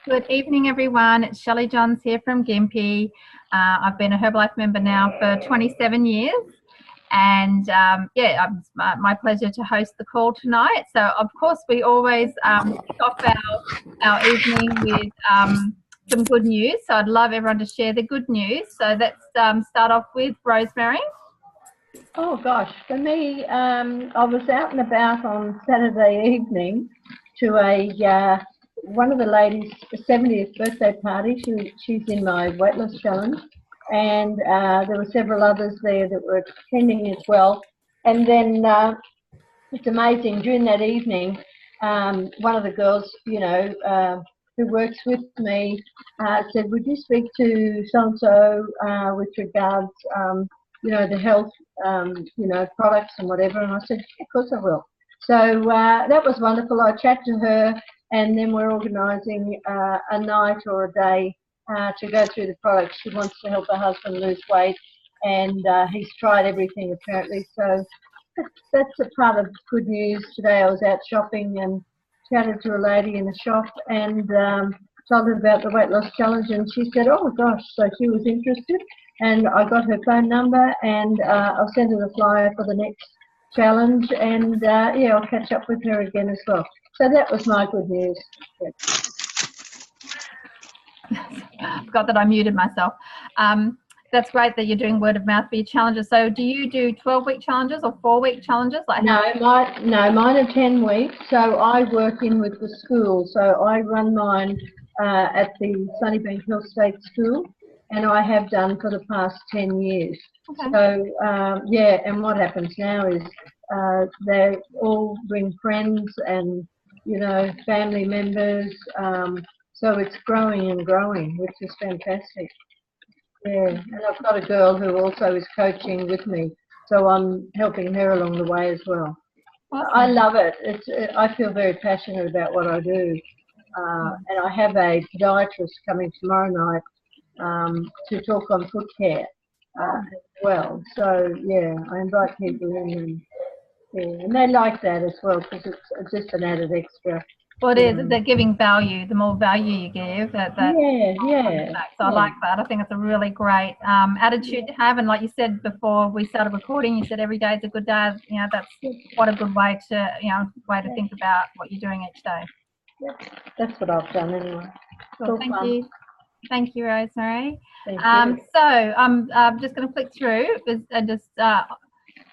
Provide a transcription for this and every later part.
Good evening, everyone. It's Shelley Johns here from Gympie. I've been a Herbalife member now for 27 years. And it's my pleasure to host the call tonight. So, of course, we always kick off our evening with some good news. So I'd love everyone to share the good news. So let's start off with Rosemary. Oh, gosh. For me, I was out and about on Saturday evening to one of the ladies' 70th birthday party. She's in my weight loss challenge. And there were several others there that were attending as well. And then it's amazing, during that evening, one of the girls, who works with me said, would you speak to so-and-so with regards, the health, products and whatever? And I said, of course I will. So that was wonderful. I chatted to her, and then we're organising a night or a day to go through the products. She wants to help her husband lose weight, and he's tried everything apparently. So that's a part of good news. Today I was out shopping and chatted to a lady in the shop and told her about the weight loss challenge, and she said, oh gosh, so she was interested, and I got her phone number, and I'll send her the flyer for the next challenge, and I'll catch up with her again as well. So that was my good news. Yeah. Forgot that I muted myself. That's great that you're doing word of mouth for your challenges. So do you do 12-week challenges or 4-week challenges? Mine are 10 weeks. So I work in with the school. So I run mine at the Sunnybank Hill State School, and I have done for the past 10 years. Okay. So, and what happens now is they all bring friends and, family members. So it's growing and growing, which is fantastic. Yeah, and I've got a girl who also is coaching with me, so I'm helping her along the way as well. Awesome. I love it. I feel very passionate about what I do, and I have a podiatrist coming tomorrow night to talk on foot care as well. So yeah, I invite people in, and they like that as well because it's just an added extra. Well, it is. They're giving value. The more value you give, So I like that. I think it's a really great attitude to have. And like you said before we started recording, you said every day is a good day. That's what a good way to think about what you're doing each day. Yeah, that's what I've done anyway. Cool. Thank you. Thank you, Rosemary. Thank you. So I'm just going to flick through and just.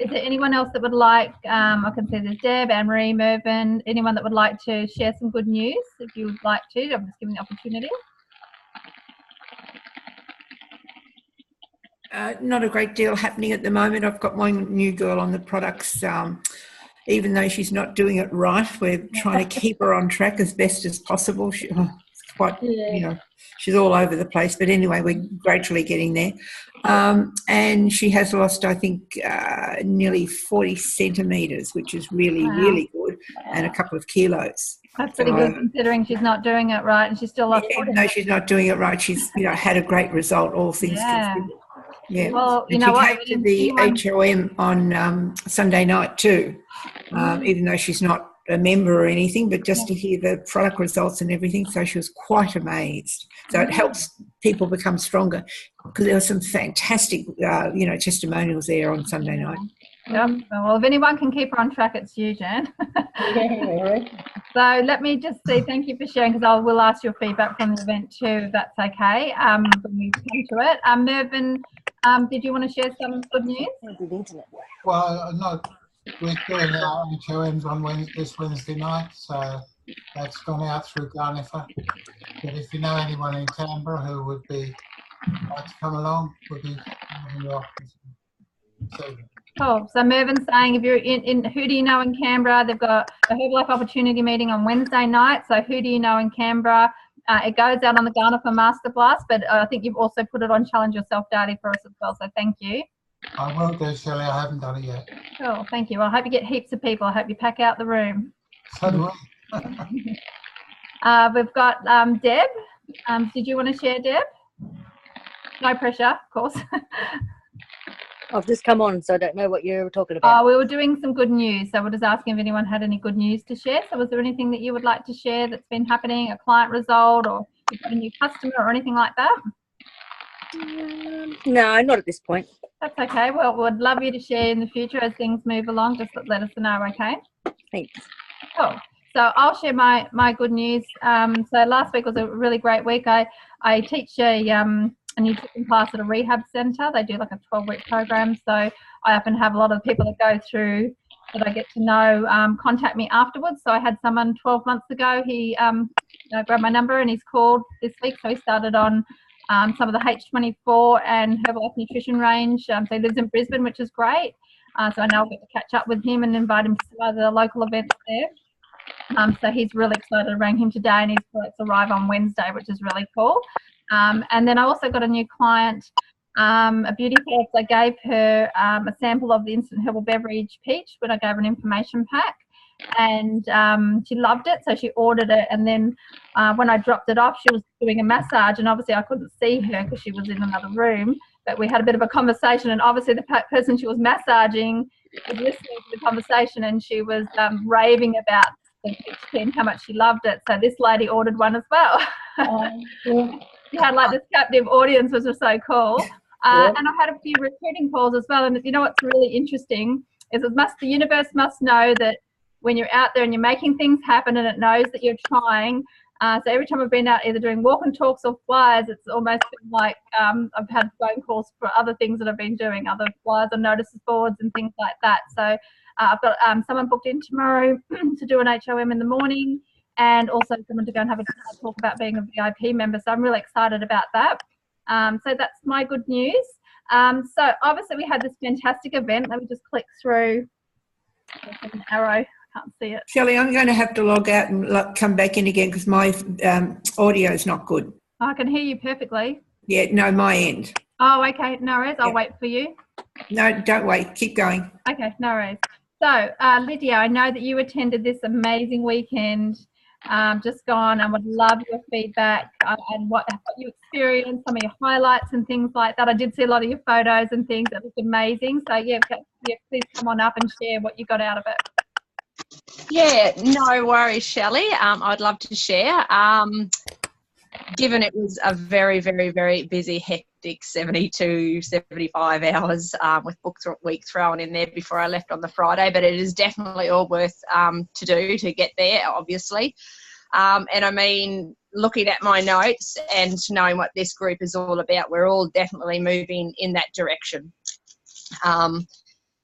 Is there anyone else that would like, I can see there's Deb, Anne-Marie, Mervyn, anyone that would like to share some good news, if you would like to? I'm just giving the opportunity. Not a great deal happening at the moment. I've got one new girl on the products. Even though she's not doing it right, we're trying to keep her on track as best as possible. It's quite, she's all over the place. But anyway, we're gradually getting there. And she has lost, I think, nearly 40 centimetres, which is really, really good, and a couple of kilos. That's pretty good considering she's not doing it right, and she's still lost 40. Even though she's not doing it right, she's had a great result, all things considered. Yeah. Well, and she came to the HOM on Sunday night too, even though she's not a member or anything, but just to hear the product results and everything. So she was quite amazed. So it helps people become stronger because there were some fantastic, testimonials there on Sunday night. Yep. Well, if anyone can keep her on track, it's you, Jan. So let me just say thank you for sharing, because I will ask your feedback from the event too, if that's okay, when we come to it. Mervyn, did you want to share some good news? Well, we're doing our HOMs on this Wednesday night, so that's gone out through Garnifer. But if you know anyone in Canberra who would like to come along, we'll be having your office. Cool. So Mervyn's saying, if you're in who do you know in Canberra, they've got a Herbalife Opportunity meeting on Wednesday night. So who do you know in Canberra? It goes out on the Garnifer Masterblast, but I think you've also put it on Challenge Yourself Daily for us as well. So thank you. I will do, Shelley. I haven't done it yet. Cool. Thank you. Well, I hope you get heaps of people. I hope you pack out the room. So do I. We've got Deb. Did you want to share, Deb? No pressure, of course. I've just come on, so I don't know what you're talking about. We were doing some good news, so we're just asking if anyone had any good news to share. So was there anything that you would like to share that's been happening, a client result or you got a new customer or anything like that? No, not at this point. That's okay. Well, we'd love you to share in the future as things move along. Just let us know, okay? Thanks. Cool. So I'll share my good news. So last week was a really great week. I teach a nutrition class at a rehab centre. They do like a 12-week program. So I often have a lot of people that go through that I get to know contact me afterwards. So I had someone 12 months ago. He grabbed my number and he's called this week. So he started on some of the H24 and Herbalife Nutrition range. So he lives in Brisbane, which is great. So I now get to catch up with him and invite him to some other local events there. So he's really excited. I rang him today and his products arrive on Wednesday, which is really cool. And then I also got a new client, a beauty therapist. I gave her a sample of the instant herbal beverage peach when I gave her an information pack. And she loved it, so she ordered it. And then when I dropped it off, she was doing a massage, and obviously I couldn't see her because she was in another room. But we had a bit of a conversation, and obviously the person she was massaging was listening to the conversation, and she was raving about the peach tea and how much she loved it. So this lady ordered one as well. Yeah. She had like this captive audience, which was so cool. And I've had a few recruiting calls as well. And you know what's really interesting is the universe must know that when you're out there and you're making things happen, and it knows that you're trying. So every time I've been out either doing walk and talks or flyers, it's almost been like I've had phone calls for other things that I've been doing, other flyers on notices boards and things like that. So I've got someone booked in tomorrow to do an HOM in the morning, and also someone to go and have a talk about being a VIP member. So I'm really excited about that. So that's my good news. So obviously we had this fantastic event. Let me just click through. There's an arrow. Can't see it. Shelley, I'm going to have to log out and come back in again because my audio is not good. I can hear you perfectly. Yeah, no, my end. Oh, okay. No worries. I'll wait for you. No, don't wait. Keep going. Okay, no worries. So, Lydia, I know that you attended this amazing weekend just gone, and would love your feedback and what you experienced, some of your highlights and things like that. I did see a lot of your photos and things that looked amazing. So, yeah, please come on up and share what you got out of it. Yeah, no worries, Shelley. I'd love to share. Given it was a very, very, very busy, hectic 72, 75 hours with book week thrown in there before I left on the Friday, but it is definitely all worth to do to get there, obviously. And I mean, looking at my notes and knowing what this group is all about, we're all definitely moving in that direction.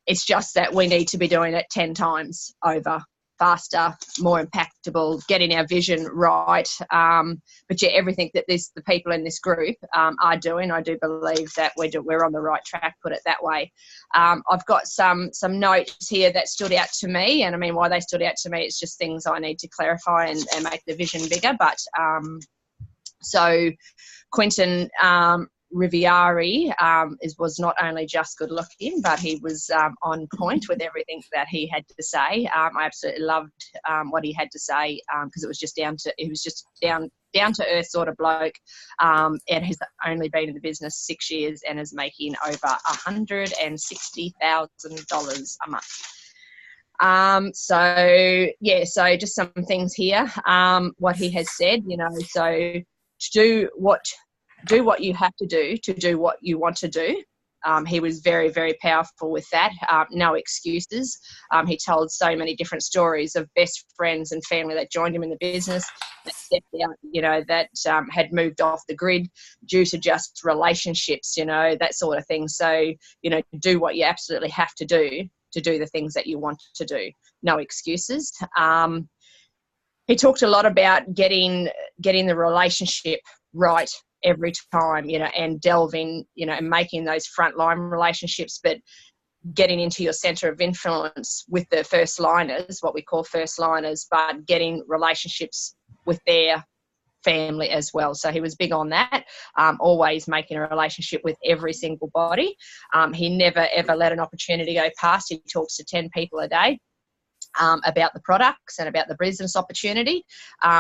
It's just that we need to be doing it 10 times over, faster, more impactful, getting our vision right. But yeah, everything that the people in this group are doing, I do believe that we're on the right track, put it that way. I've got some notes here that stood out to me, and I mean, why they stood out to me, it's just things I need to clarify and make the vision bigger. But so Quentin Riviere was not only just good looking, but he was on point with everything that he had to say. I absolutely loved what he had to say because it was just down to earth sort of bloke, and has only been in the business 6 years and is making over $160,000 a month. So just some things here. What he has said, so to do what you have to do what you want to do. He was very, very powerful with that. No excuses. He told so many different stories of best friends and family that joined him in the business, that stepped out, that had moved off the grid due to just relationships, that sort of thing. So, do what you absolutely have to do the things that you want to do. No excuses. He talked a lot about getting the relationship right every time, and delving, and making those frontline relationships, but getting into your center of influence with the first liners, what we call first liners, but getting relationships with their family as well. So he was big on that, always making a relationship with every single body. He never, ever let an opportunity go past. He talks to 10 people a day. about the products and about the business opportunity.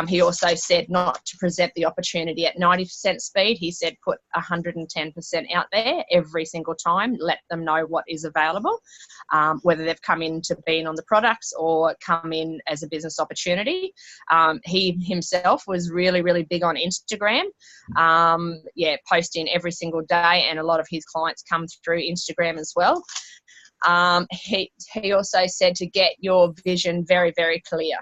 He also said not to present the opportunity at 90% speed. He said put 110% out there every single time, let them know what is available, whether they've come in to being on the products or come in as a business opportunity. He himself was really, really big on Instagram, posting every single day, and a lot of his clients come through Instagram as well. He also said to get your vision very, very clear,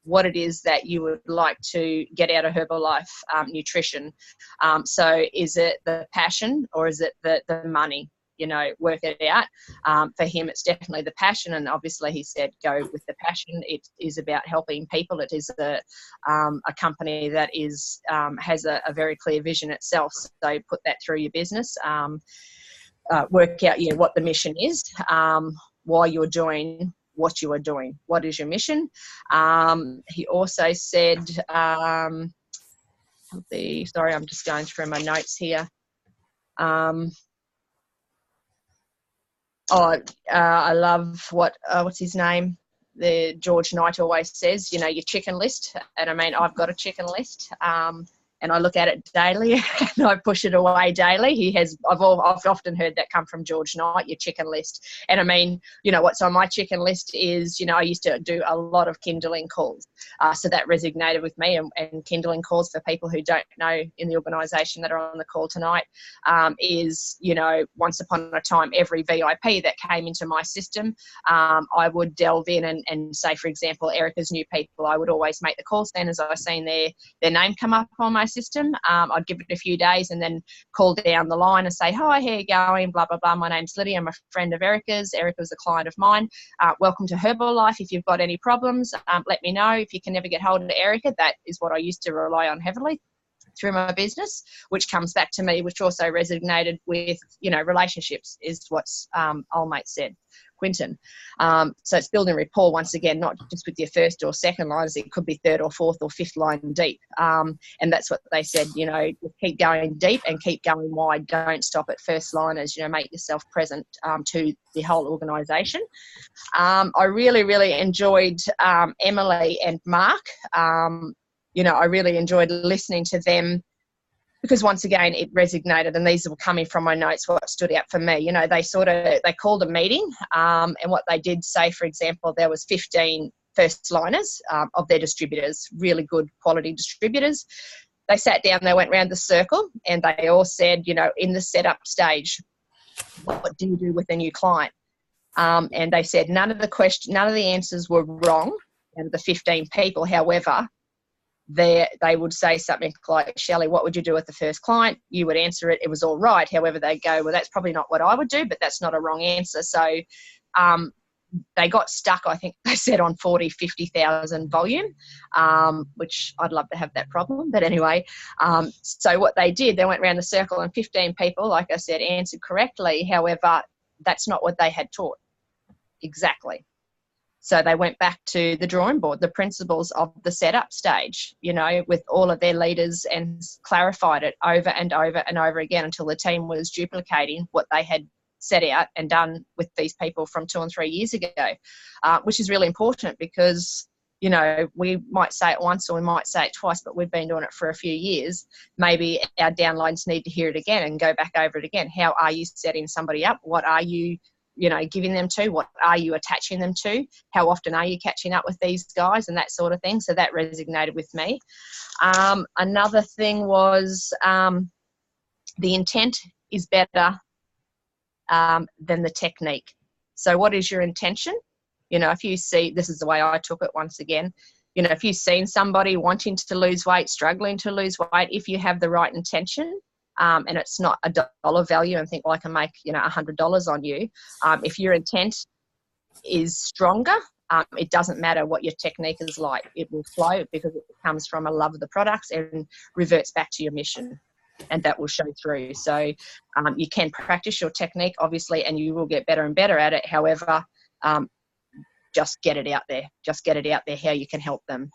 what it is that you would like to get out of Herbalife Nutrition. So is it the passion or is it the money? You know, work it out. For him, it's definitely the passion, and obviously he said go with the passion. It is about helping people. It is a company that is has a very clear vision itself. So put that through your business. Work out what the mission is, why you're doing what you are doing. What is your mission? He also said, sorry, I'm just going through my notes here. I love what's his name? The George Knight always says, your chicken list. And I mean, I've got a chicken list. And I look at it daily and I push it away daily. I've often heard that come from George Knight, your chicken list. And I mean, what's on my chicken list is, I used to do a lot of kindling calls. So that resonated with me, and kindling calls, for people who don't know in the organisation that are on the call tonight, is, once upon a time, every VIP that came into my system, I would delve in and say, for example, Erica's new people, I would always make the calls then as I seen their name come up on my system. I'd give it a few days and then call down the line and say, hi, how you going, blah blah blah, my name's Lydia, I'm a friend of Erica's a client of mine, welcome to Herbalife. If you've got any problems, let me know. If you can never get hold of Erica, that is what I used to rely on heavily through my business, which comes back to me, which also resonated with relationships, is what's old mate said, Quinton. So it's building rapport, once again, not just with your first or second lines, it could be third or fourth or fifth line deep. And that's what they said, keep going deep and keep going wide. Don't stop at first liners, make yourself present to the whole organisation. I really, really enjoyed Emily and Mark. I really enjoyed listening to them, because once again, it resonated, and these were coming from my notes, what stood out for me. They called a meeting, and what they did say, for example, there was 15 first liners of their distributors, really good quality distributors. They sat down, they went round the circle, and they all said, in the setup stage, what do you do with a new client? And they said none of the answers were wrong out of the 15 people. However, they would say something like, Shelley, what would you do with the first client? You would answer it, it was all right. However, they go, well, that's probably not what I would do, but that's not a wrong answer. So they got stuck, I think they said, on 40, 50,000 volume, which I'd love to have that problem. But anyway, so what they did, they went around the circle, and 15 people, like I said, answered correctly. However, that's not what they had taught exactly. So they went back to the drawing board, the principles of the setup stage, with all of their leaders, and clarified it over and over and over again until the team was duplicating what they had set out and done with these people from 2 and 3 years ago, which is really important, because, we might say it once or we might say it twice, but we've been doing it for a few years. Maybe our downlines need to hear it again and go back over it again. How are you setting somebody up? What are you giving them to? What are you attaching them to? How often are you catching up with these guys, and that sort of thing? So that resonated with me. Another thing was the intent is better than the technique. So what is your intention? If you see, this is the way I took it once again, if you've seen somebody wanting to lose weight, struggling to lose weight, if you have the right intention, and it's not a dollar value and think, well, I can make, $100 on you. If your intent is stronger, it doesn't matter what your technique is like. It will flow, because it comes from a love of the products and reverts back to your mission, and that will show through. So you can practice your technique, obviously, and you will get better and better at it. However, just get it out there. Just get it out there how you can help them.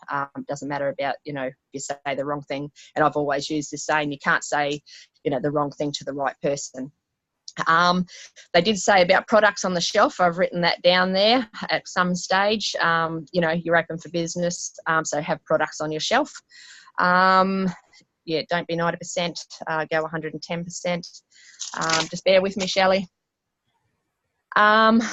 Doesn't matter about, if you say the wrong thing. And I've always used this saying, you can't say, the wrong thing to the right person. They did say about products on the shelf. I've written that down there at some stage. You know, you're open for business, so have products on your shelf. Yeah, don't be 90%, go 110%. Just bear with me, Shelley. Yeah,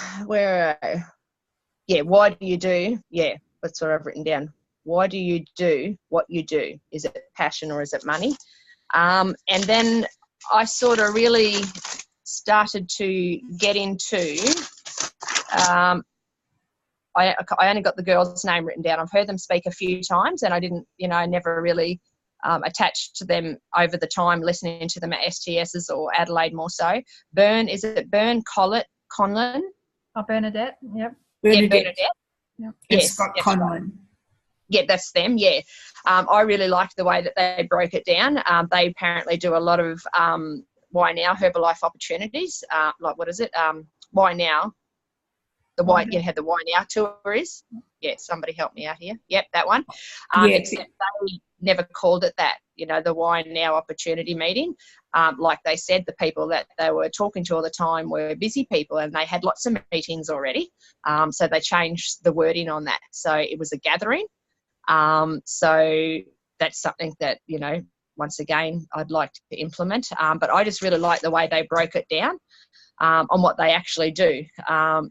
why do you do? Yeah, that's what I've written down. Why do you do what you do? Is it passion or is it money? And then I sort of really started to get into, I only got the girl's name written down. I've heard them speak a few times and I didn't, you know, I never really attached to them over the time, listening to them at STSs or Adelaide more so. Is it Bern Conlon? Oh, Bernadette, yep. Yeah, Bernadette Bernadette. Yep. and Yes, Scott that's Conlon. right. Yeah, that's them, yeah. I really liked the way that they broke it down. They apparently do a lot of Why Now Herbalife opportunities. Like, what is it? Why Now? The Why, you know, the Why Now tour is? Yeah, somebody help me out here. Yep, that one. Yeah. Except they never called it that, you know, the Why Now opportunity meeting. Like they said, the people that they were talking to all the time were busy people and they had lots of meetings already. So they changed the wording on that. So it was a gathering. So that's something that, you know, once again, I'd like to implement. But I just really like the way they broke it down on what they actually do.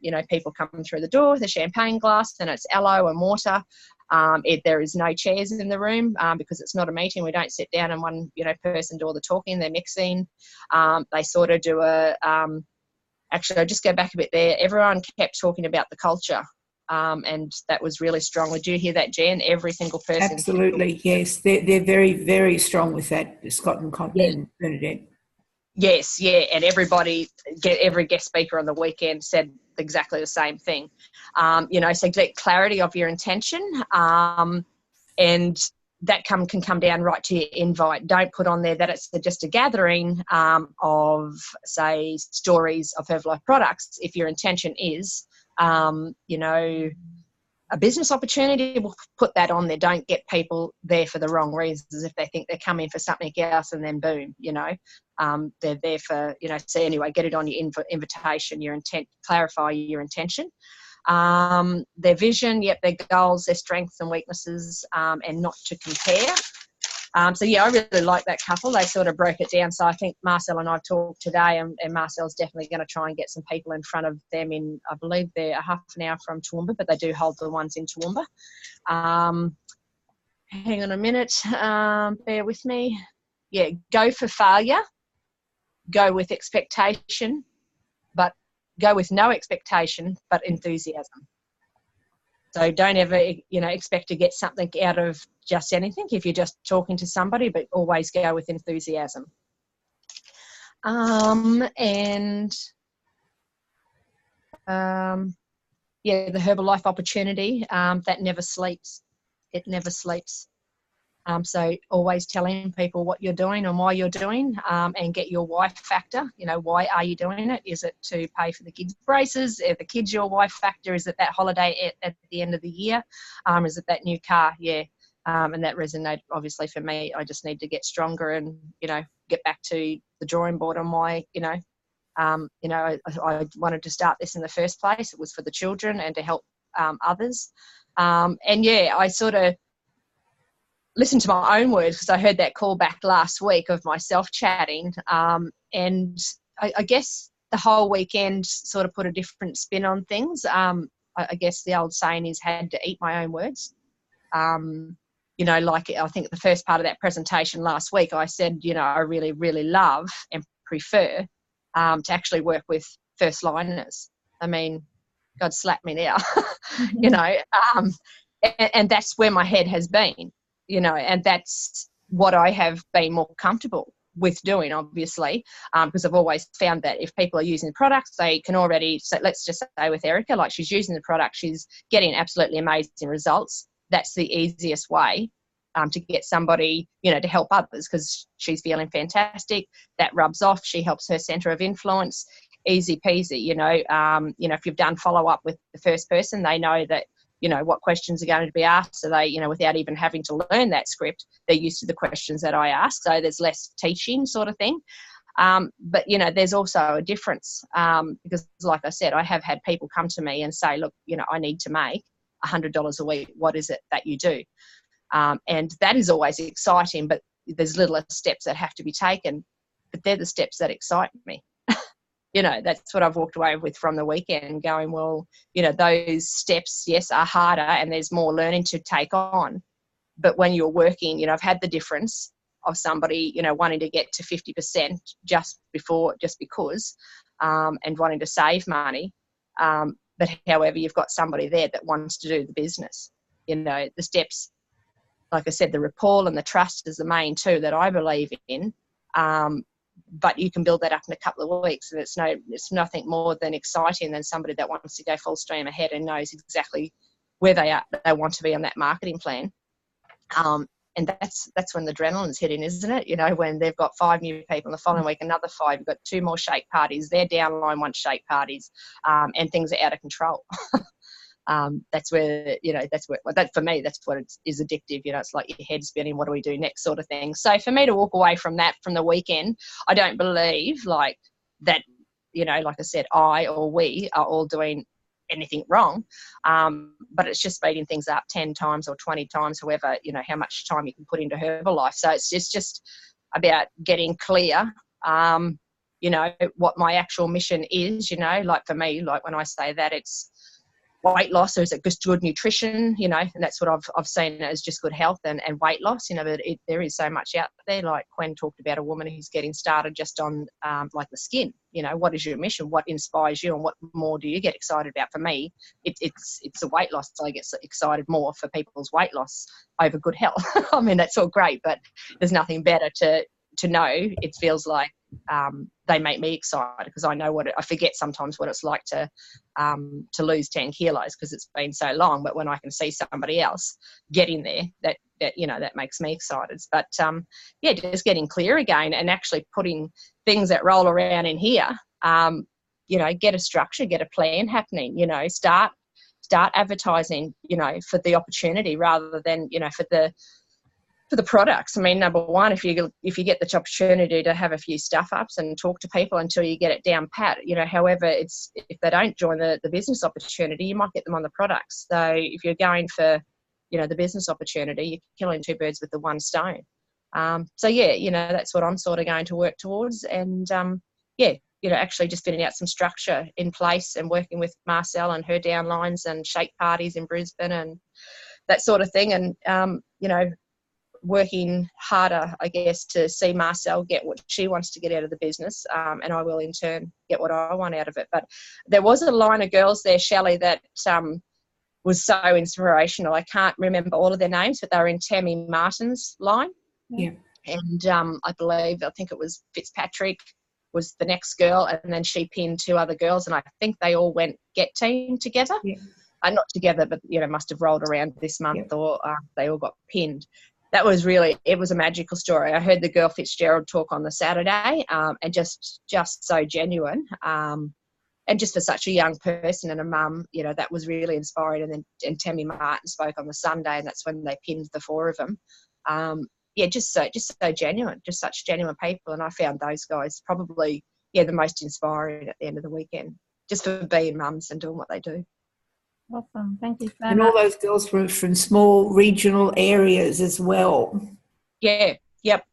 You know, people come through the door with a champagne glass and it's aloe and water. There is no chairs in the room because it's not a meeting. We don't sit down and one, you know, person do all the talking. They're mixing. They sort of do actually, I'll just go back a bit there. Everyone kept talking about the culture. And that was really strong. Would you hear that, Jen? Every single person. Absolutely, yes. They're very, very strong with that, Scott and Bernadette. Yes, yeah, and every guest speaker on the weekend said exactly the same thing. You know, so get clarity of your intention, and that can come down right to your invite. Don't put on there that it's just a gathering of, say, stories of Herbalife products. If your intention is, you know, a business opportunity, we'll put that on there. Don't get people there for the wrong reasons if they think they're coming for something else and then boom, you know, they're there for, you know, so anyway, get it on your invitation, your intent, clarify your intention. Their vision, yep, their goals, their strengths and weaknesses, and not to compare. So, yeah, I really like that couple. They sort of broke it down. So I think Marcel and I talked today and Marcel's definitely going to try and get some people in front of them in, I believe they're a half an hour from Toowoomba, but they do hold the ones in Toowoomba. Hang on a minute. Bear with me. Yeah, go for failure. Go with expectation, but go with no expectation, but enthusiasm. So don't ever, you know, expect to get something out of just anything if you're just talking to somebody, but always go with enthusiasm. Yeah, the Herbalife opportunity, that never sleeps. It never sleeps. So always telling people what you're doing and why you're doing, and get your why factor. You know, why are you doing it? Is it to pay for the kids' braces? Are the kids your why factor? Is it that holiday at the end of the year? Is it that new car? Yeah. And that resonated obviously for me. I just need to get stronger and, you know, get back to the drawing board on why, I wanted to start this in the first place. It was for the children and to help others. And yeah, I sort of listen to my own words because I heard that call back last week of myself chatting, and I guess the whole weekend sort of put a different spin on things. I guess the old saying is had to eat my own words. You know, like I think the first part of that presentation last week, I said, you know, I really, really love and prefer to actually work with first liners. I mean, God slap me now, you know, and that's where my head has been. You know, and that's what I have been more comfortable with doing, obviously, because I've always found that if people are using the products, they can already, so let's just say with Erica, like she's using the product, she's getting absolutely amazing results. That's the easiest way to get somebody, you know, to help others because she's feeling fantastic. That rubs off. She helps her centre of influence. Easy peasy, you know, if you've done follow up with the first person, they know that, you know, what questions are going to be asked. So they, you know, without even having to learn that script, they're used to the questions that I ask. So there's less teaching sort of thing. But, you know, there's also a difference because, like I said, I have had people come to me and say, look, you know, I need to make $100 a week. What is it that you do? And that is always exciting, but there's little steps that have to be taken, but they're the steps that excite me. You know, that's what I've walked away with from the weekend, going, well, you know, those steps, yes, are harder and there's more learning to take on. But when you're working, you know, I've had the difference of somebody, you know, wanting to get to 50% just because, and wanting to save money. But however, you've got somebody there that wants to do the business. You know, the steps, like I said, the rapport and the trust is the main two that I believe in. But you can build that up in a couple of weeks, and it's nothing more than exciting than somebody that wants to go full stream ahead and knows exactly where they want to be on that marketing plan. And that's when the adrenaline's hitting, isn't it? You know, when they've got 5 new people, the following week another 5, you've got 2 more shake parties, their downline wants shake parties, and things are out of control. That's where, you know, that for me, that's what it is addictive. You know, it's like your head spinning, what do we do next, sort of thing. So for me to walk away from that, from the weekend, I don't believe like that, you know, like I said, I or we are all doing anything wrong, but it's just speeding things up 10 times or 20 times, however, you know, how much time you can put into Herbalife. So it's just about getting clear, you know, what my actual mission is. You know, like for me, like when I say that, it's weight loss, or is it just good nutrition, you know, and that's what I've seen as just good health and weight loss, you know. But there is so much out there. Like Gwen talked about a woman who's getting started just on like the skin. You know, what is your mission? What inspires you, and what more do you get excited about? For me, it's the weight loss. So I get excited more for people's weight loss over good health. I mean, that's all great, but there's nothing better to know. It feels like they make me excited, because I know I forget sometimes what it's like to lose 10 kilos because it's been so long. But when I can see somebody else getting there, that you know, that makes me excited. But yeah, just getting clear again and actually putting things that roll around in here. You know, get a structure, get a plan happening. You know, start advertising. You know, for the opportunity rather than, you know, for the products. I mean, number one, if you get the opportunity to have a few stuff ups and talk to people until you get it down pat, you know. However, if they don't join the business opportunity, you might get them on the products. So if you're going for, you know, the business opportunity, you're killing 2 birds with the one stone. So yeah, you know, that's what I'm sort of going to work towards. And yeah, you know, actually just fitting out some structure in place and working with Marcel and her downlines and shake parties in Brisbane and that sort of thing. And you know, working harder, I guess, to see Marcel get what she wants to get out of the business, and I will in turn get what I want out of it. But there was a line of girls there, Shelley, that was so inspirational. I can't remember all of their names, but they were in Tammy Martin's line. Yeah. And I think it was Fitzpatrick was the next girl, and then she pinned 2 other girls, and I think they all went Get Team together. Yeah. Not together, but, you know, must have rolled around this month. Yeah. Or they all got pinned. That was it was a magical story. I heard the girl Fitzgerald talk on the Saturday, and just so genuine. And just for such a young person and a mum, you know, that was really inspiring. And Tammy Martin spoke on the Sunday, and that's when they pinned the 4 of them. Yeah, just so genuine, just such genuine people. And I found those guys probably, yeah, the most inspiring at the end of the weekend, just for being mums and doing what they do. Awesome. Thank you so And much. all those girls were from small regional areas as well. Yeah, yep.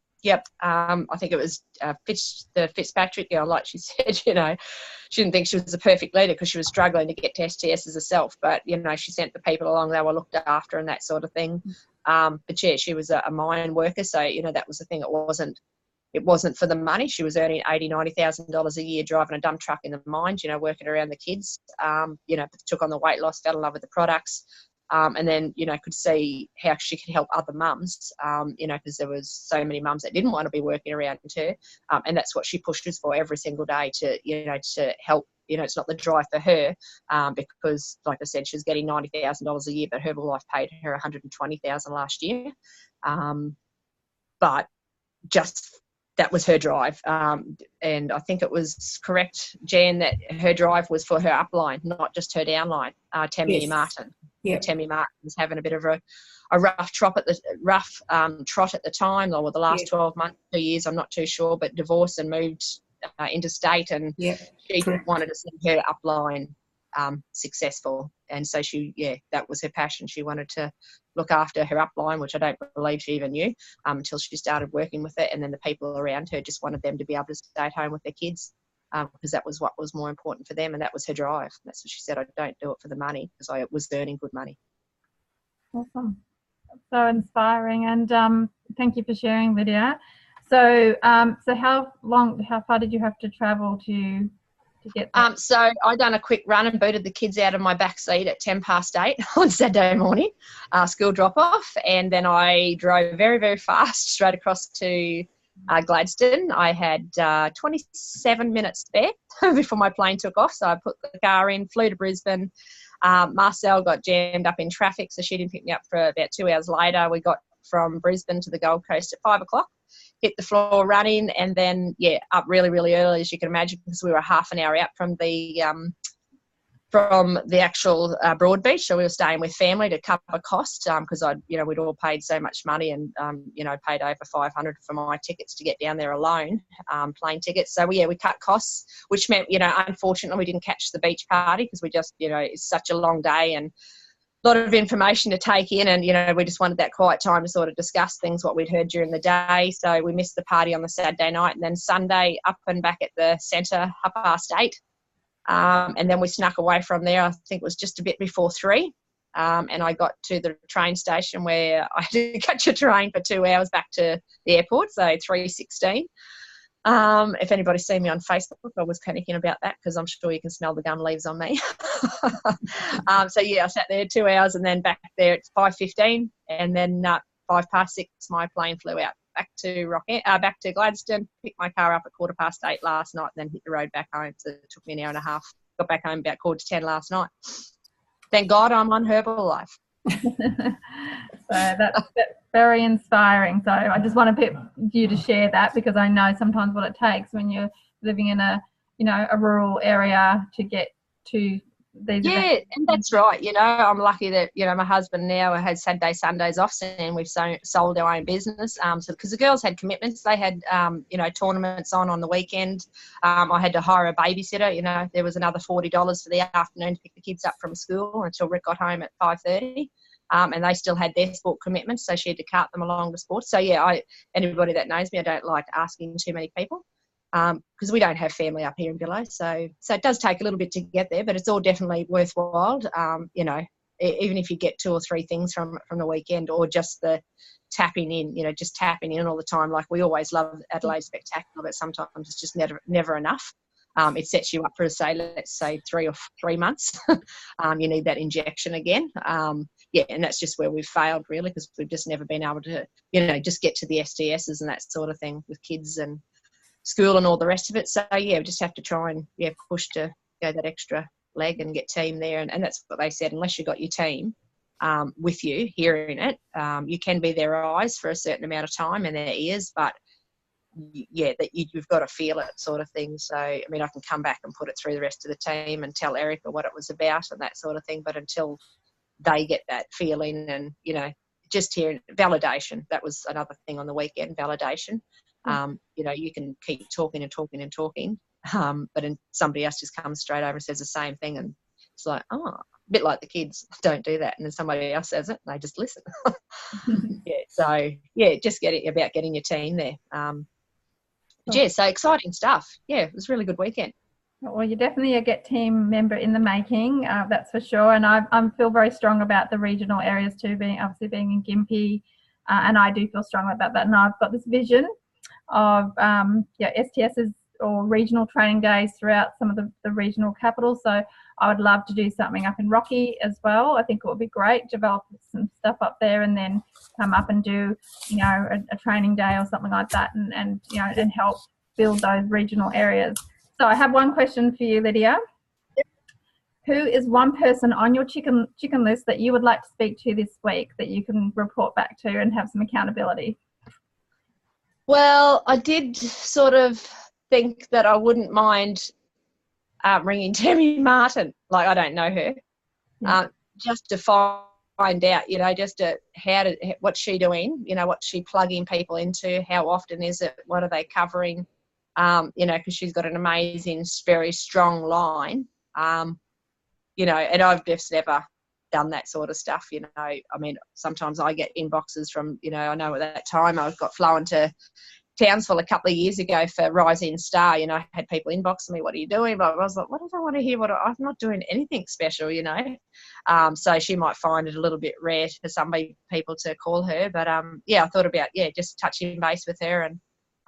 I think it was the Fitzpatrick girl, like she said, you know, she didn't think she was a perfect leader because she was struggling to get to STS herself. But, you know, she sent the people along, they were looked after and that sort of thing. But, yeah, she was a mine worker. So, you know, that was the thing. It wasn't for the money. She was earning $80,000, $90,000 a year driving a dump truck in the mines, you know, working around the kids, you know, took on the weight loss, fell in love with the products, and then, you know, could see how she could help other mums, you know, because there was so many mums that didn't want to be working around her. And that's what she pushes for every single day to, you know, to help. You know, it's not the drive for her, because, like I said, she was getting $90,000 a year, but Herbalife paid her $120,000 last year. But just that was her drive. And I think it was correct, Jan, that her drive was for her upline, not just her downline, Tammy Yes. Martin. Yep. Tammy Martin was having a bit of a rough trot at the time, or the last Yep. 12 months, 2 years, I'm not too sure, but divorced and moved interstate, and Yep. she Correct. wanted to see her upline successful, and so that was her passion. She wanted to look after her upline, which I don't believe she even knew until she started working with it, and then the people around her just wanted them to be able to stay at home with their kids, because that was what was more important for them, and that was her drive. That's what she said. I don't do it for the money, because I was earning good money. Awesome. So inspiring, and thank you for sharing, Lydia. So how far did you have to travel to get there? So I done a quick run and booted the kids out of my back seat at 8:10 on Saturday morning, school drop off, and then I drove very, very fast straight across to Gladstone. I had 27 minutes spare before my plane took off, so I put the car in, flew to Brisbane. Marcel got jammed up in traffic, so she didn't pick me up for about 2 hours later. We got from Brisbane to the Gold Coast at 5 o'clock, hit the floor running, and then, up really, really early, as you can imagine, because we were half an hour out from the actual Broadbeach. So we were staying with family to cover costs, because we'd all paid so much money, and paid over $500 for my tickets to get down there alone, plane tickets. So we cut costs, which meant, unfortunately we didn't catch the beach party, because we just, it's such a long day and a lot of information to take in, and we just wanted that quiet time to sort of discuss things, what we'd heard during the day. So we missed the party on the Saturday night, and then Sunday up and back at the centre 8:30. And then we snuck away from there. I think it was just a bit before 3. And I got to the train station where I had to catch a train for 2 hours back to the airport, so 3:16. If anybody's seen me on Facebook, I was panicking about that, because I'm sure you can smell the gum leaves on me. I sat there 2 hours, and then back there at 5:15, and then 6:05 my plane flew out back to Gladstone, picked my car up at 8:15 last night, and then hit the road back home. So it took me an hour and a half. Got back home about 9:45 last night. Thank God I'm on Herbalife. So that's very inspiring. So I just want you to share that, because I know sometimes what it takes when you're living in a rural area to get to these events. And that's right. I'm lucky that my husband now has Saturday, Sundays off, and we've sold our own business. Because the girls had commitments, they had tournaments on the weekend. I had to hire a babysitter. There was another $40 for the afternoon to pick the kids up from school until Rick got home at 5:30. And they still had their sport commitments, so she had to cart them along to sport. So anybody that knows me, I don't like asking too many people, because we don't have family up here in Billow. So it does take a little bit to get there, but it's all definitely worthwhile. Even if you get 2 or 3 things from the weekend, or just the tapping in, just tapping in all the time. Like, we always love Adelaide Spectacular, but sometimes it's just never enough. It sets you up for, let's say 3 months. You need that injection again. And that's just where we've failed, really, because we've just never been able to, just get to the STSs and that sort of thing with kids and school and all the rest of it. So, we just have to try and, push to go that extra leg and get team there. And that's what they said, unless you've got your team with you hearing it, you can be their eyes for a certain amount of time and their ears, but that you've got to feel it, sort of thing. So, I can come back and put it through the rest of the team and tell Erica what it was about and that sort of thing. But until they get that feeling and, just hearing validation, that was another thing on the weekend, validation. You can keep talking and talking and talking, but then somebody else just comes straight over and says the same thing. And it's like, a bit like the kids, don't do that. And then somebody else says it and they just listen. Just about getting your team there. So exciting stuff. It was a really good weekend. Well, you're definitely a Get Team member in the making, that's for sure. And I feel very strong about the regional areas too, being in Gympie, and I do feel strongly about that. And I've got this vision of STSs or regional training days throughout some of the regional capitals. So I would love to do something up in Rocky as well. I think it would be great, develop some stuff up there and then come up and do, a training day or something like that, and help build those regional areas. So I have one question for you, Lydia. Who is one person on your chicken list that you would like to speak to this week that you can report back to and have some accountability? Well, I did sort of think that I wouldn't mind ringing Tammy Martin. Like, I don't know her. just to find out, you know, just to what's she doing, you know, what's she plugging people into, how often is it, what are they covering, you know, because she's got an amazing, very strong line, you know, and I've just never done that sort of stuff, you know. I mean, sometimes I get inboxes from, you know, I know at that time I got flown to Townsville a couple of years ago for Rising Star, you know, I had people inboxing me, what are you doing? But I was like, what do I want to hear? I'm not doing anything special, you know. So she might find it a little bit rare for some people to call her. But, yeah, I thought about, just touching base with her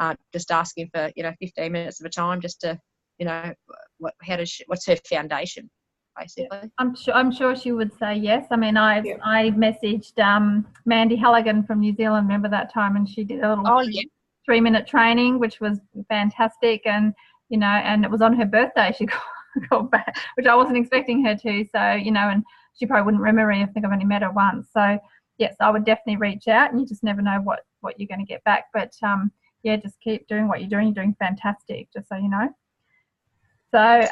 and just asking for, you know, 15 minutes of a time just to, you know, what's her foundation, basically. I'm sure she would say yes. I mean, I messaged Mandy Halligan from New Zealand, remember that time, and she did a little 3-minute training, which was fantastic, and you know, and it was on her birthday. She got back, which I wasn't expecting her to. So you know, and she probably wouldn't remember me. I think I've only met her once. So yes, I would definitely reach out, and you just never know what you're going to get back. But just keep doing what you're doing. You're doing fantastic, just so you know. So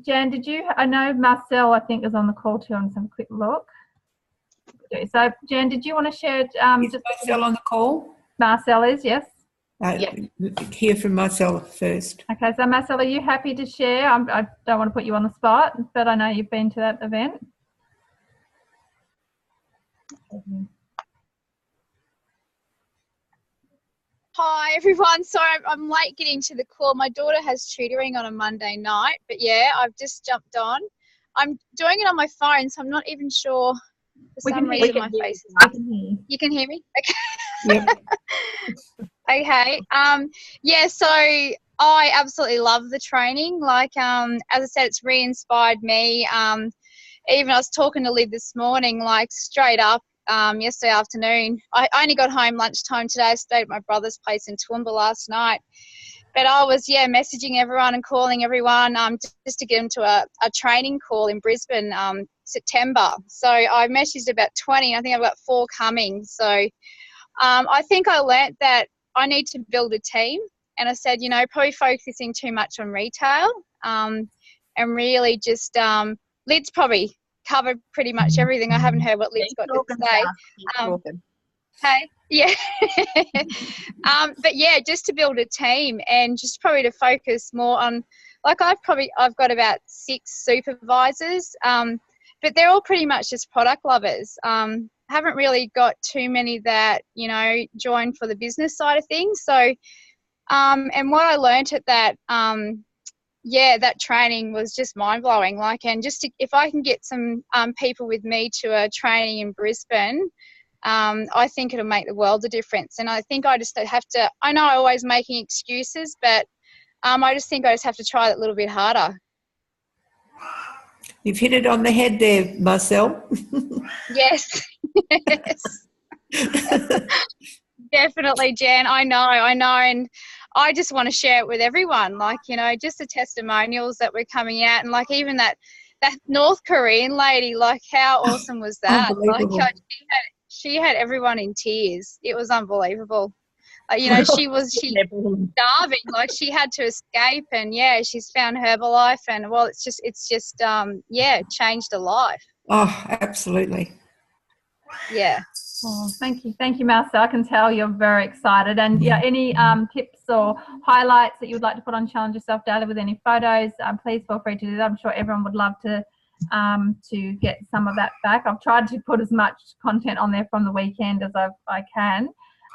Jan, I know Marcel, I think, is on the call too. Let's have a quick look. So Jan, did you want to share? Is Marcel on the call? Marcel is, yes. Hear from Marcel first. Okay, so Marcel, are you happy to share? I don't want to put you on the spot, but I know you've been to that event. Hi everyone, sorry I'm late getting to the call. My daughter has tutoring on a Monday night, but yeah, I've just jumped on. I'm doing it on my phone, so I'm not even sure for some reason my face is... You can hear me? Okay. Yep. Okay. So I absolutely love the training. Like, as I said, it's re-inspired me. Even I was talking to Liv this morning, like straight up, yesterday afternoon. I only got home lunchtime today. I stayed at my brother's place in Toowoomba last night. But I was, messaging everyone and calling everyone just to get them to a training call in Brisbane, September. So I messaged about 20. I think I've got 4 coming. So I think I learnt that I need to build a team. And I said, probably focusing too much on retail and really just Lid's probably covered pretty much everything. I haven't heard what Lid's got to say. Hey, yeah. But yeah, just to build a team and just probably to focus more on, like I've got about 6 supervisors, but they're all pretty much just product lovers. Haven't really got too many that, join for the business side of things. So, and what I learnt at that, that training was just mind blowing. Like, and just if I can get some people with me to a training in Brisbane, I think it'll make the world a difference. And I think I just have to, I know I'm always making excuses, but I just think I just have to try it a little bit harder. You've hit it on the head there, Marcel. Yes. Definitely, Jan. I know. And I just want to share it with everyone. Like, just the testimonials that were coming out, and like even that North Korean lady, like how awesome was that? Like she had everyone in tears. It was unbelievable. She was starving. Like she had to escape, and she's found Herbalife, and well, it's just changed her life. Oh, absolutely. Yeah. Oh, thank you, Marcel. I can tell you're very excited. And any tips or highlights that you would like to put on Challenge Yourself Daily with any photos, please feel free to do that. I'm sure everyone would love to get some of that back. I've tried to put as much content on there from the weekend as I can.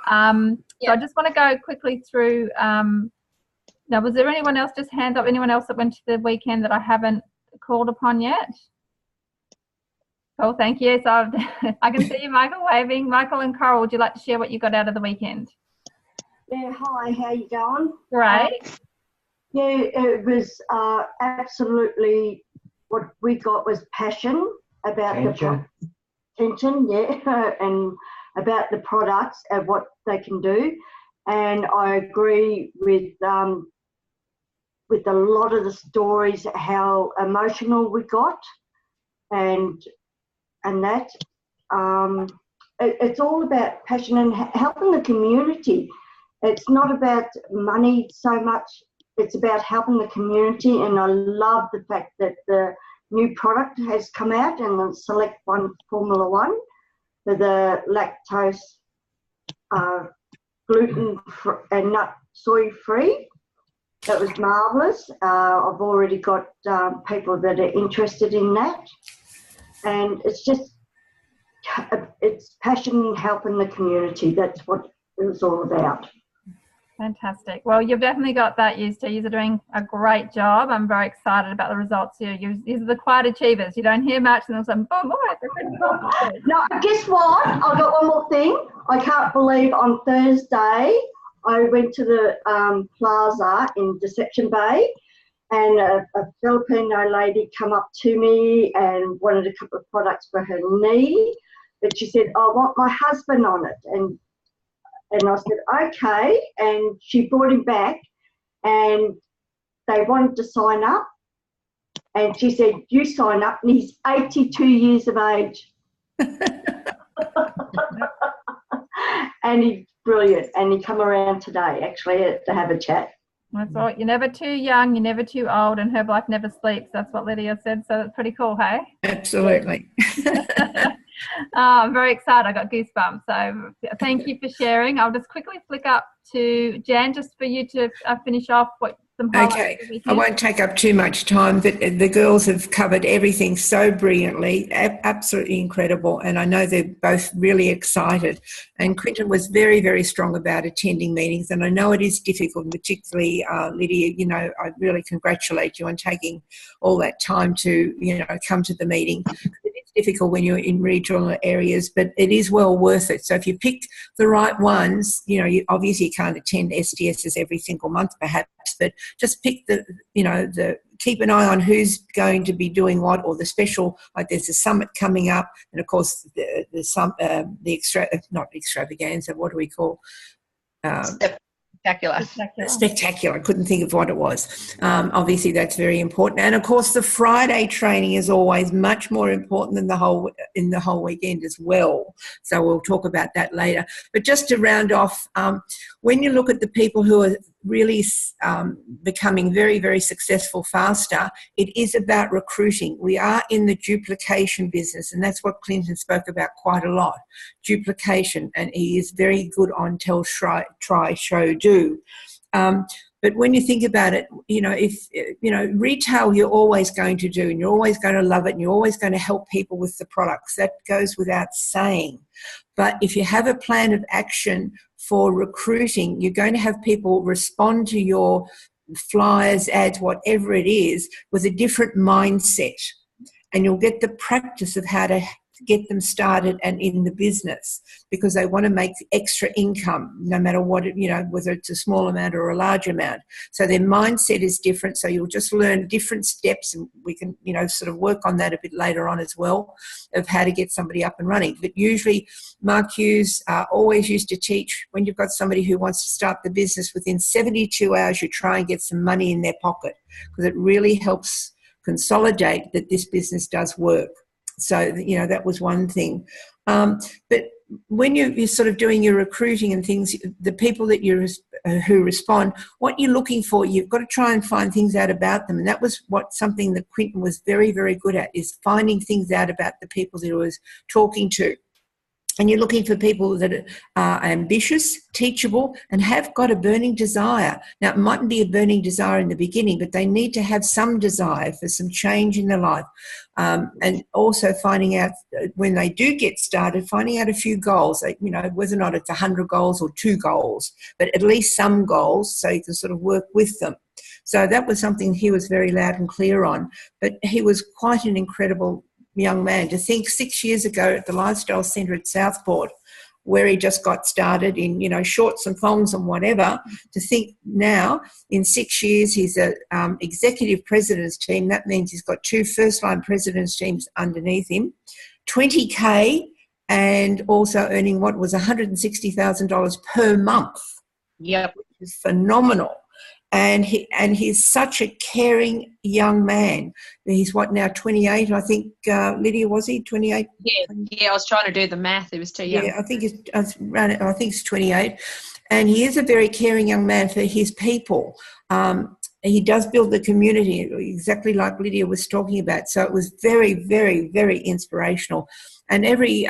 So I just want to go quickly through. Now, was there anyone else, just hands up, anyone else that went to the weekend that I haven't called upon yet? Cool, thank you. So I can see you, Michael, waving. Michael and Coral, would you like to share what you got out of the weekend? Yeah, hi, how you going? Great. It was absolutely, what we got was passion about tension, and about the products and what they can do. And I agree with a lot of the stories, how emotional we got, and that it's all about passion and helping the community. It's not about money so much, it's about helping the community. And I love the fact that the new product has come out, and the Select One Formula One for the lactose, gluten and nut soy free. That was marvellous. I've already got people that are interested in that, and it's passion helping the community. That's what it was all about. Fantastic. Well, you've definitely got that used to. You're doing a great job. I'm very excited about the results here. These are the quiet achievers. You don't hear much, and then some boom, No, guess what? I've got one more thing. I can't believe on Thursday I went to the plaza in Deception Bay, and a Filipino lady come up to me and wanted a couple of products for her knee. But she said, I want my husband on it. And I said, okay. And she brought him back, and they wanted to sign up. And she said, you sign up. And he's 82 years of age. And he's brilliant. And he come around today, actually, to have a chat. That's all. You're never too young, you're never too old, and Herbalife never sleeps. That's what Lydia said. So that's pretty cool, hey? Absolutely. I'm very excited. I got goosebumps. So thank you for sharing. I'll just quickly flick up to Jan just for you to finish off what some highlights. Okay, I won't take up too much time, but the girls have covered everything so brilliantly, absolutely incredible, and I know they're both really excited. And Quinton was very, very strong about attending meetings, and I know it is difficult, particularly Lydia, you know, I really congratulate you on taking all that time to, you know, come to the meeting. It's difficult when you're in regional areas, but it is well worth it. So if you pick the right ones, you know, you obviously can't attend SDSs every single month perhaps, but just pick keep an eye on who's going to be doing what, or the special, like there's a summit coming up, and of course not extravaganza, what do we call? Spectacular. I couldn't think of what it was. Obviously, that's very important. And of course, the Friday training is always much more important than the whole weekend as well. So we'll talk about that later. But just to round off, when you look at the people who are really becoming very, very successful faster, it is about recruiting. We are in the duplication business, and that's what Clinton spoke about quite a lot, duplication, and he is very good on tell, try, show, do. But when you think about it, you know, retail you're always going to do, and you're always going to love it, and you're always going to help people with the products. That goes without saying. But if you have a plan of action for recruiting, you're going to have people respond to your flyers, ads, whatever it is, with a different mindset. And you'll get the practice of how to get them started and in the business, because they want to make extra income no matter what, you know, whether it's a small amount or a large amount. So their mindset is different. So you'll just learn different steps, and we can, you know, sort of work on that a bit later on as well, of how to get somebody up and running. But usually Mark Hughes always used to teach, when you've got somebody who wants to start the business, within 72 hours you try and get some money in their pocket, because it really helps consolidate that this business does work. So, you know, that was one thing. But when you're sort of doing your recruiting and things, the people that who respond, what you're looking for, you've got to try and find things out about them. And that was something that Quinton was very, very good at, is finding things out about the people that he was talking to. And you're looking for people that are ambitious, teachable, and have got a burning desire. Now, it mightn't be a burning desire in the beginning, but they need to have some desire for some change in their life. And also finding out, when they do get started, finding out a few goals, you know, whether or not it's 100 goals or 2 goals, but at least some goals, so you can sort of work with them. So that was something he was very loud and clear on. But he was quite an incredible young man. To think 6 years ago at the Lifestyle Centre at Southport, where he just got started in, you know, shorts and thongs and whatever, to think now in 6 years he's a executive president's team. That means he's got 2 first-line president's teams underneath him, 20K, and also earning what was $160,000 per month. Yep. Which is phenomenal. And he's such a caring young man. He's what now, 28, I think. Lydia, was he 28? Yeah, I was trying to do the math. He was too young. Yeah, I think he's 28. And he is a very caring young man for his people. he does build the community, exactly like Lydia was talking about. So it was very, very, very inspirational. And every,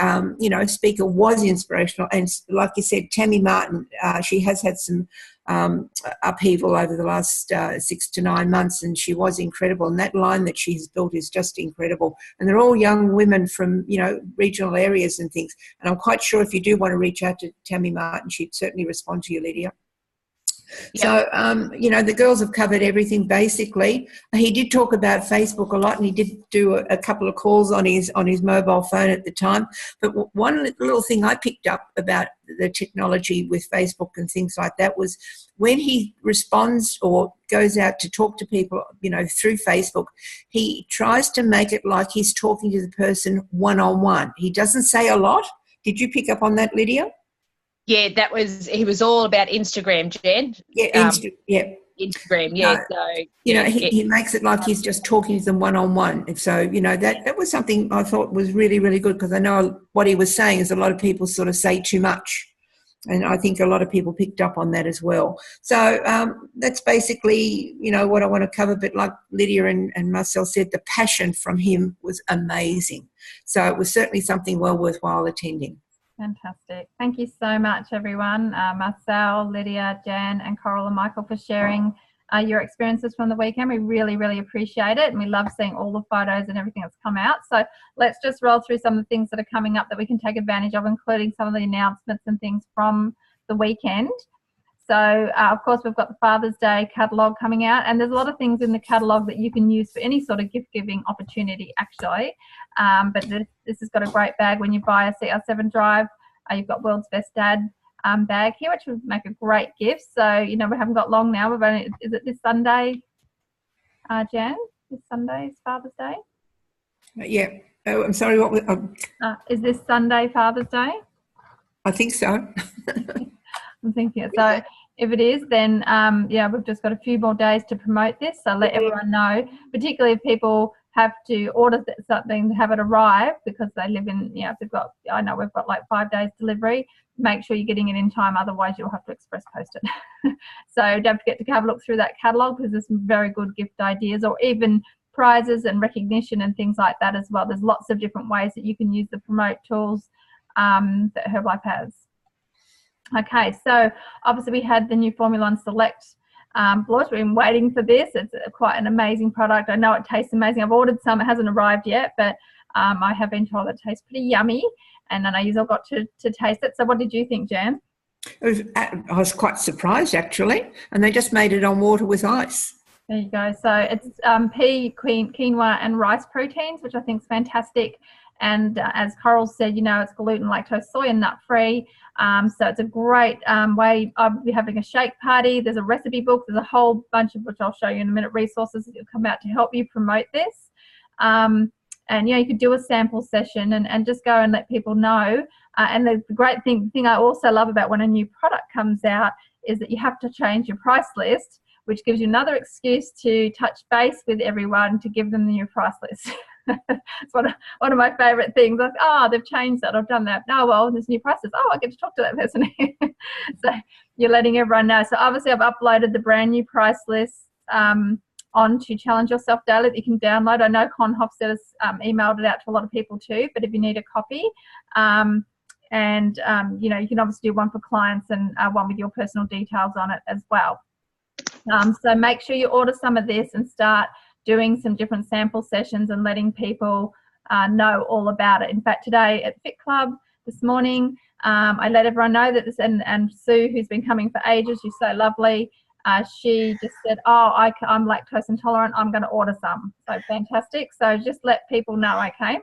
speaker was inspirational. And like you said, Tammy Martin, she has had some upheaval over the last 6 to 9 months, and she was incredible. And that line that she's built is just incredible. And they're all young women from, regional areas and things. And I'm quite sure if you do want to reach out to Tammy Martin, she'd certainly respond to you, Lydia. Yep. So, the girls have covered everything basically. He did talk about Facebook a lot, and he did do a couple of calls on his mobile phone at the time. But one little thing I picked up about the technology with Facebook and things like that was when he responds or goes out to talk to people, through Facebook, he tries to make it like he's talking to the person one-on-one. He doesn't say a lot. Did you pick up on that, Lydia? Yeah, he was all about Instagram, Jen. Yeah, Instagram, yeah. No, so he makes it like he's just talking to them one-on-one. So, that was something I thought was really, really good, because I know what he was saying is a lot of people sort of say too much. And I think a lot of people picked up on that as well. So that's basically, what I want to cover. But like Lydia and Marcel said, the passion from him was amazing. So it was certainly something well worthwhile attending. Fantastic. Thank you so much, everyone. Marcel, Lydia, Jan, and Coral and Michael for sharing your experiences from the weekend. We really, really appreciate it. And we love seeing all the photos and everything that's come out. So let's just roll through some of the things that are coming up that we can take advantage of, including some of the announcements and things from the weekend. So, of course, we've got the Father's Day catalogue coming out, and there's a lot of things in the catalogue that you can use for any sort of gift-giving opportunity, actually. But this has got a great bag when you buy a CR7 drive. You've got World's Best Dad bag here, which would make a great gift. So, we haven't got long now. Is it this Sunday, Jan? This Sunday is Father's Day? Yeah. Oh, I'm sorry, what was... is this Sunday Father's Day? I think so. I'm thinking it. So if it is, then we've just got a few more days to promote this. So let everyone know, particularly if people have to order something to have it arrive because they live in, if they've got, I know we've got like 5 days delivery, make sure you're getting it in time. Otherwise you'll have to express post it. So don't forget to have a look through that catalogue, because there's some very good gift ideas, or even prizes and recognition and things like that as well. There's lots of different ways that you can use the promote tools that Herbalife has. Okay, so obviously we had the new Formula 1 Select launch. We've been waiting for this. It's quite an amazing product. I know it tastes amazing. I've ordered some. It hasn't arrived yet, but I have been told it tastes pretty yummy, and I know you've all got to taste it. So what did you think, Jan? I was quite surprised, actually, and they just made it on water with ice. There you go. So it's pea, quinoa and rice proteins, which I think is fantastic. And as Coral said, it's gluten, lactose, soy and nut-free. So it's a great way. I'll be having a shake party. There's a recipe book. There's a whole bunch of, which I'll show you in a minute, resources that will come out to help you promote this. And, you could do a sample session and just go and let people know. And the great thing I also love about when a new product comes out is that you have to change your price list, which gives you another excuse to touch base with everyone to give them the new price list. It's one of my favourite things. Like, they've changed that. I've done that. Oh, well, there's new prices. Oh, I get to talk to that person. So you're letting everyone know. So obviously I've uploaded the brand new price list onto Challenge Yourself Daily that you can download. I know Con Hofstad has emailed it out to a lot of people too, but if you need a copy, you can obviously do one for clients and one with your personal details on it as well. So make sure you order some of this and start doing some different sample sessions and letting people know all about it. In fact, today at Fit Club this morning, I let everyone know that this, and Sue, who's been coming for ages, she's so lovely, she just said, I'm lactose intolerant, I'm going to order some. So fantastic. So just let people know, okay?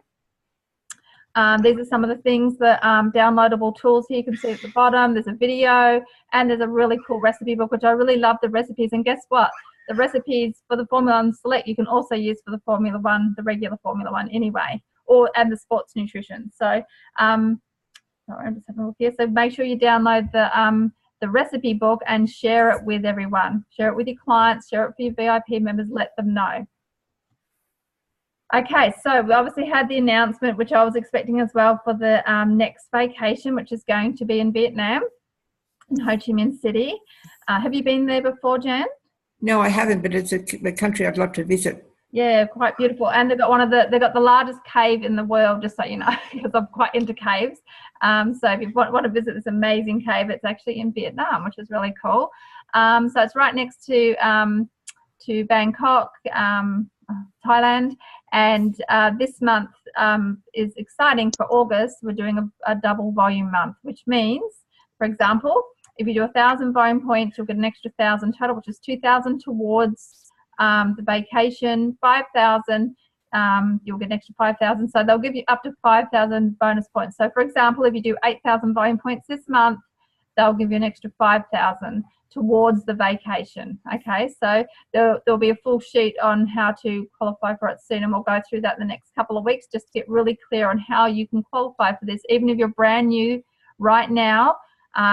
These are some of the things that downloadable tools here. You can see at the bottom, there's a video and there's a really cool recipe book, which I really love the recipes. And guess what? The recipes for the Formula 1 Select, you can also use for the Formula 1, the regular Formula 1 anyway, and the sports nutrition. So, sorry, I'm just having a look here. So make sure you download the recipe book and share it with everyone. Share it with your clients, share it for your VIP members, let them know. Okay, so we obviously had the announcement, which I was expecting as well, for the next vacation, which is going to be in Vietnam, in Ho Chi Minh City. Have you been there before, Jan? No, I haven't, but it's a country I'd love to visit. Yeah, quite beautiful. And they've got the largest cave in the world, just so you know, because I'm quite into caves. So if you want to visit this amazing cave, it's actually in Vietnam, which is really cool. So it's right next to Bangkok, Thailand. And this month is exciting for August. We're doing a double volume month, which means, for example, if you do 1,000 volume points, you'll get an extra 1,000 total, which is 2,000 towards the vacation. 5,000, you'll get an extra 5,000. So they'll give you up to 5,000 bonus points. So for example, if you do 8,000 volume points this month, they'll give you an extra 5,000 towards the vacation. Okay, so there'll be a full sheet on how to qualify for it soon, and we'll go through that in the next couple of weeks just to get really clear on how you can qualify for this. Even if you're brand new right now,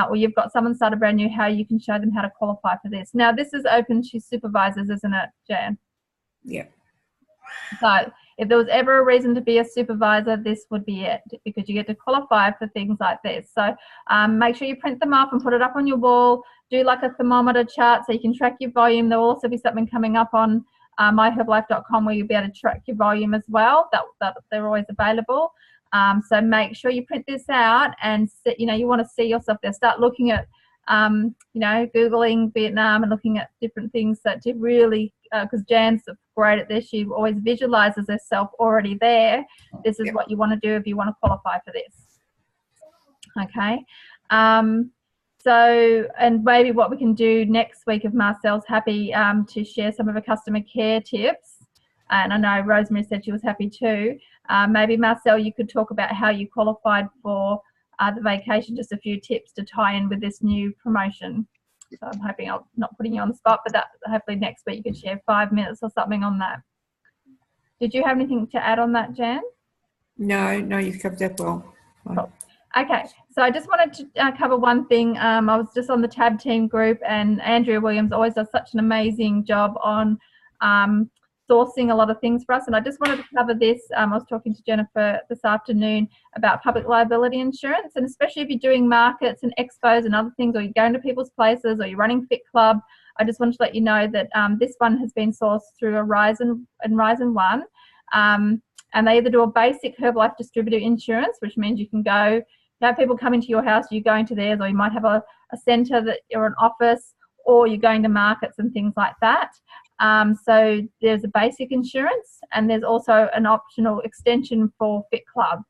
or you've got someone started brand new, how you can show them how to qualify for this. Now, this is open to supervisors, isn't it, Jan? Yeah. So if there was ever a reason to be a supervisor, this would be it, because you get to qualify for things like this. So make sure you print them off and put it up on your wall. Do like a thermometer chart so you can track your volume. There will also be something coming up on myherbalife.com where you'll be able to track your volume as well. That they're always available. So make sure you print this out, and you want to see yourself there. Start looking at Googling Vietnam and looking at different things that to really, because Jan's great at this, she always visualizes herself already there. This is what you want to do if you want to qualify for this. Okay. So, and maybe what we can do next week, if Marcel's happy to share some of her customer care tips, and I know Rosemary said she was happy too. Maybe Marcel, you could talk about how you qualified for the vacation, just a few tips to tie in with this new promotion. So I'm hoping I'm not putting you on the spot, but that hopefully next week you could share 5 minutes or something on that. Did you have anything to add on that, Jan? No, you've covered that well. Cool. Okay, so I just wanted to cover one thing. I was just on the TAB team group, and Andrea Williams always does such an amazing job on sourcing a lot of things for us, and I just wanted to cover this. I was talking to Jennifer this afternoon about public liability insurance, and especially if you're doing markets and expos and other things, or you're going to people's places, or you're running Fit Club, I just wanted to let you know that this one has been sourced through a Horizon One, and they either do a basic Herbalife distributor insurance, which means you can go have people come into your house, you're going to theirs, or you might have a centre that or an office, or you're going to markets and things like that. So there's a basic insurance, and there's also an optional extension for Fit Club.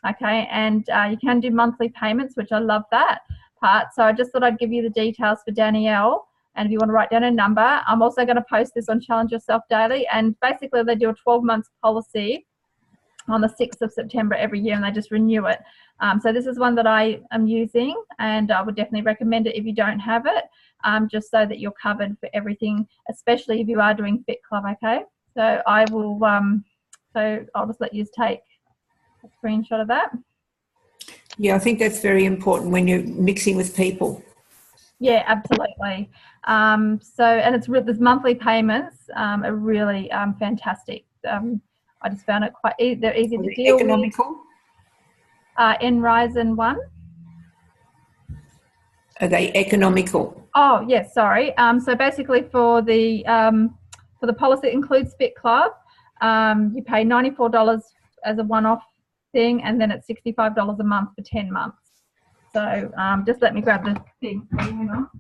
Okay, and you can do monthly payments, which I love that part. So I just thought I'd give you the details for Danielle, and if you want to write down a number, I'm also going to post this on Challenge Yourself Daily, and basically they do a 12-month policy on the 6th of September every year, and they just renew it. So this is one that I am using, and I would definitely recommend it if you don't have it, just so that you're covered for everything, especially if you are doing Fit Club. Okay, so I will. So I'll just let you take a screenshot of that. Yeah, I think that's very important when you're mixing with people. Yeah, absolutely. So, and it's there's monthly payments are really fantastic. I just found it they're easy to deal economical? with. In Horizon One. Are they economical? Oh, yes, sorry. So basically for the policy that includes Fit Club, you pay $94 as a one-off thing, and then it's $65 a month for 10 months. So just let me grab the thing. Hang on.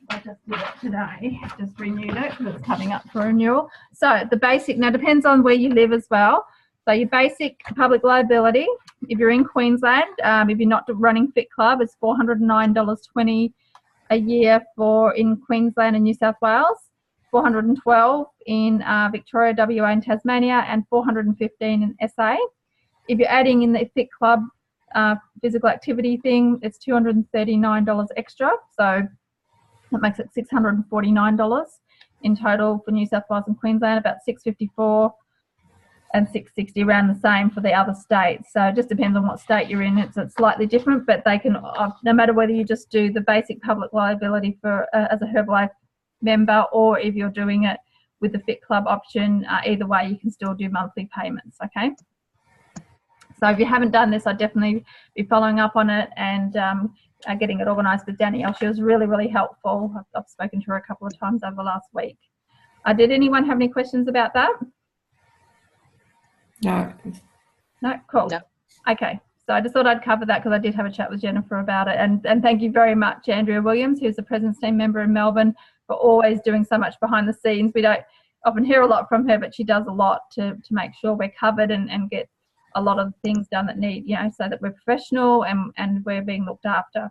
I just did it today, just renewed it because it's coming up for renewal. So the basic, now depends on where you live as well. So your basic public liability, if you're in Queensland, if you're not running Fit Club, it's $409.20 a year in Queensland and New South Wales, $412 in Victoria, WA and Tasmania, and $415 in SA. If you're adding in the Fit Club physical activity thing, it's $239 extra. So that makes it $649 in total for New South Wales and Queensland, about $654 and $660, around the same for the other states. So it just depends on what state you're in. It's slightly different, but they can, no matter whether you just do the basic public liability for as a Herbalife member, or if you're doing it with the Fit Club option, either way you can still do monthly payments. Okay. So if you haven't done this, I'd definitely be following up on it and getting it organised with Danielle. She was really, really helpful. I've spoken to her a couple of times over the last week. Did anyone have any questions about that? No. No? Cool. No. Okay. So I just thought I'd cover that because I did have a chat with Jennifer about it. And thank you very much, Andrea Williams, who's the Presence Team member in Melbourne, for always doing so much behind the scenes. We don't often hear a lot from her, but she does a lot to make sure we're covered and get a lot of things done that need, so that we're professional and we're being looked after.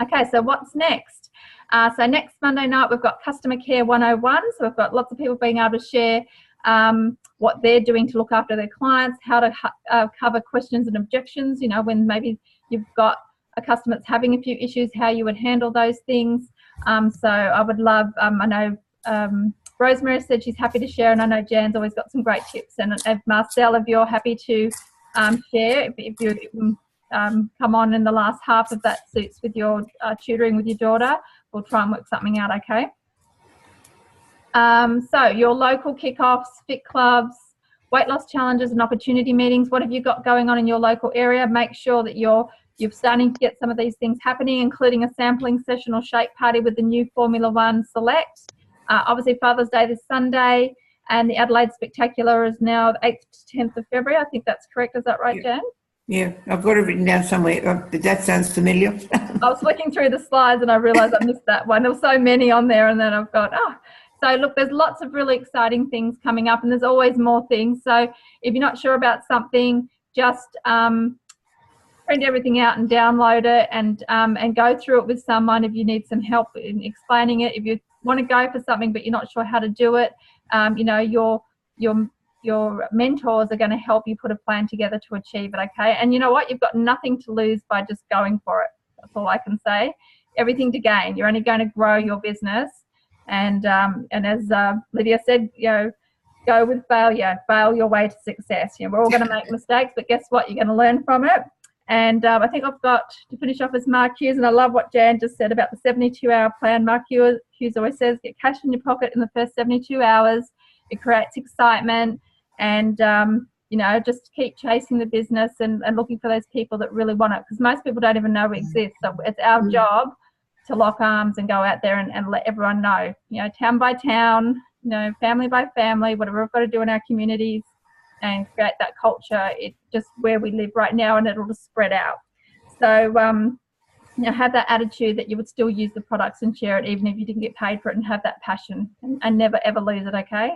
Okay, so what's next? So next Monday night, we've got Customer Care 101. So we've got lots of people being able to share what they're doing to look after their clients, how to cover questions and objections, when maybe you've got a customer that's having a few issues, how you would handle those things. So I would love, I know Rosemary said she's happy to share, and I know Jan's always got some great tips. And if Marcel, if you're happy to share, if you come on in the last half, if that suits with your tutoring with your daughter, we'll try and work something out, okay? So your local kickoffs, fit clubs, weight loss challenges and opportunity meetings, what have you got going on in your local area? Make sure that you're starting to get some of these things happening, including a sampling session or shake party with the new Formula One Select. Obviously Father's Day this Sunday, and the Adelaide Spectacular is now the 8th to 10th of February. I think that's correct. Is that right, Jan? Yeah, I've got it written down somewhere. That sounds familiar. I was looking through the slides and I realised I missed that one. There were so many on there, and then I've got, So look, there's lots of really exciting things coming up, and there's always more things. So if you're not sure about something, just print everything out and download it, and go through it with someone if you need some help in explaining it. If you want to go for something but you're not sure how to do it, your mentors are going to help you put a plan together to achieve it, okay? And you know what? You've got nothing to lose by just going for it. That's all I can say. Everything to gain. You're only going to grow your business. And as Lydia said, go with failure. Fail your way to success. We're all going to make mistakes, but guess what? You're going to learn from it. And I think I've got to finish off as Mark Hughes, and I love what Jan just said about the 72-hour plan. Mark Hughes always says, get cash in your pocket in the first 72 hours. It creates excitement, and just keep chasing the business and looking for those people that really want it, because most people don't even know we exist. So it's our job to lock arms and go out there and let everyone know, town by town, family by family, whatever we've got to do in our communities, and create that culture. It's just where we live right now, and it'll just spread out. So have that attitude that you would still use the products and share it even if you didn't get paid for it, and have that passion and never ever lose it, okay?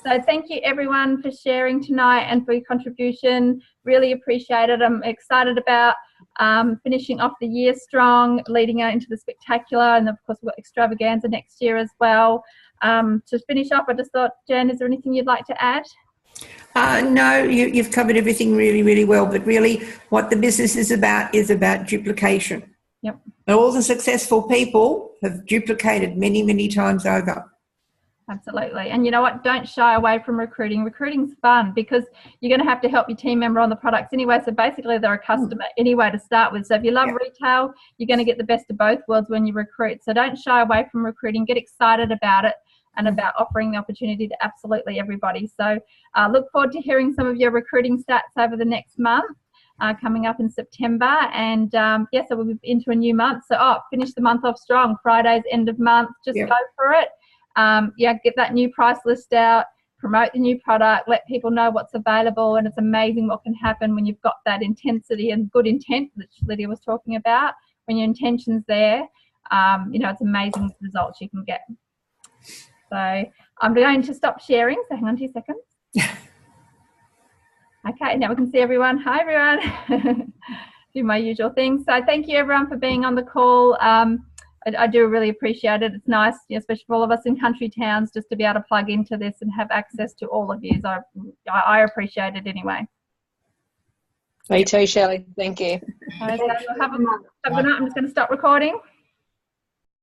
So thank you everyone for sharing tonight and for your contribution. Really appreciate it. I'm excited about finishing off the year strong, leading out into the Spectacular, and of course we've got Extravaganza next year as well. To finish off, I just thought, Jan, is there anything you'd like to add? No, you've covered everything really, really well, but really what the business is about duplication. Yep. And all the successful people have duplicated many, many times over. Absolutely. And you know what? Don't shy away from recruiting. Recruiting's fun because you're going to have to help your team member on the products anyway. So basically they're a customer anyway to start with. So if you love retail, you're going to get the best of both worlds when you recruit. So don't shy away from recruiting. Get excited about it and about offering the opportunity to absolutely everybody. So look forward to hearing some of your recruiting stats over the next month. Coming up in September, and so we'll be into a new month. So finish the month off strong. Friday's end of month, just go for it. Get that new price list out, promote the new product, let people know what's available, and it's amazing what can happen when you've got that intensity and good intent, which Lydia was talking about. When your intention's there, it's amazing the results you can get. So I'm going to stop sharing, so hang on 2 seconds. Okay, now we can see everyone. Hi, everyone. Do my usual thing. So thank you, everyone, for being on the call. I do really appreciate it. It's nice, especially for all of us in country towns, just to be able to plug into this and have access to all of you. So I appreciate it anyway. Me too, Shelley. Thank you. Okay, so have a good night. I'm just going to stop recording.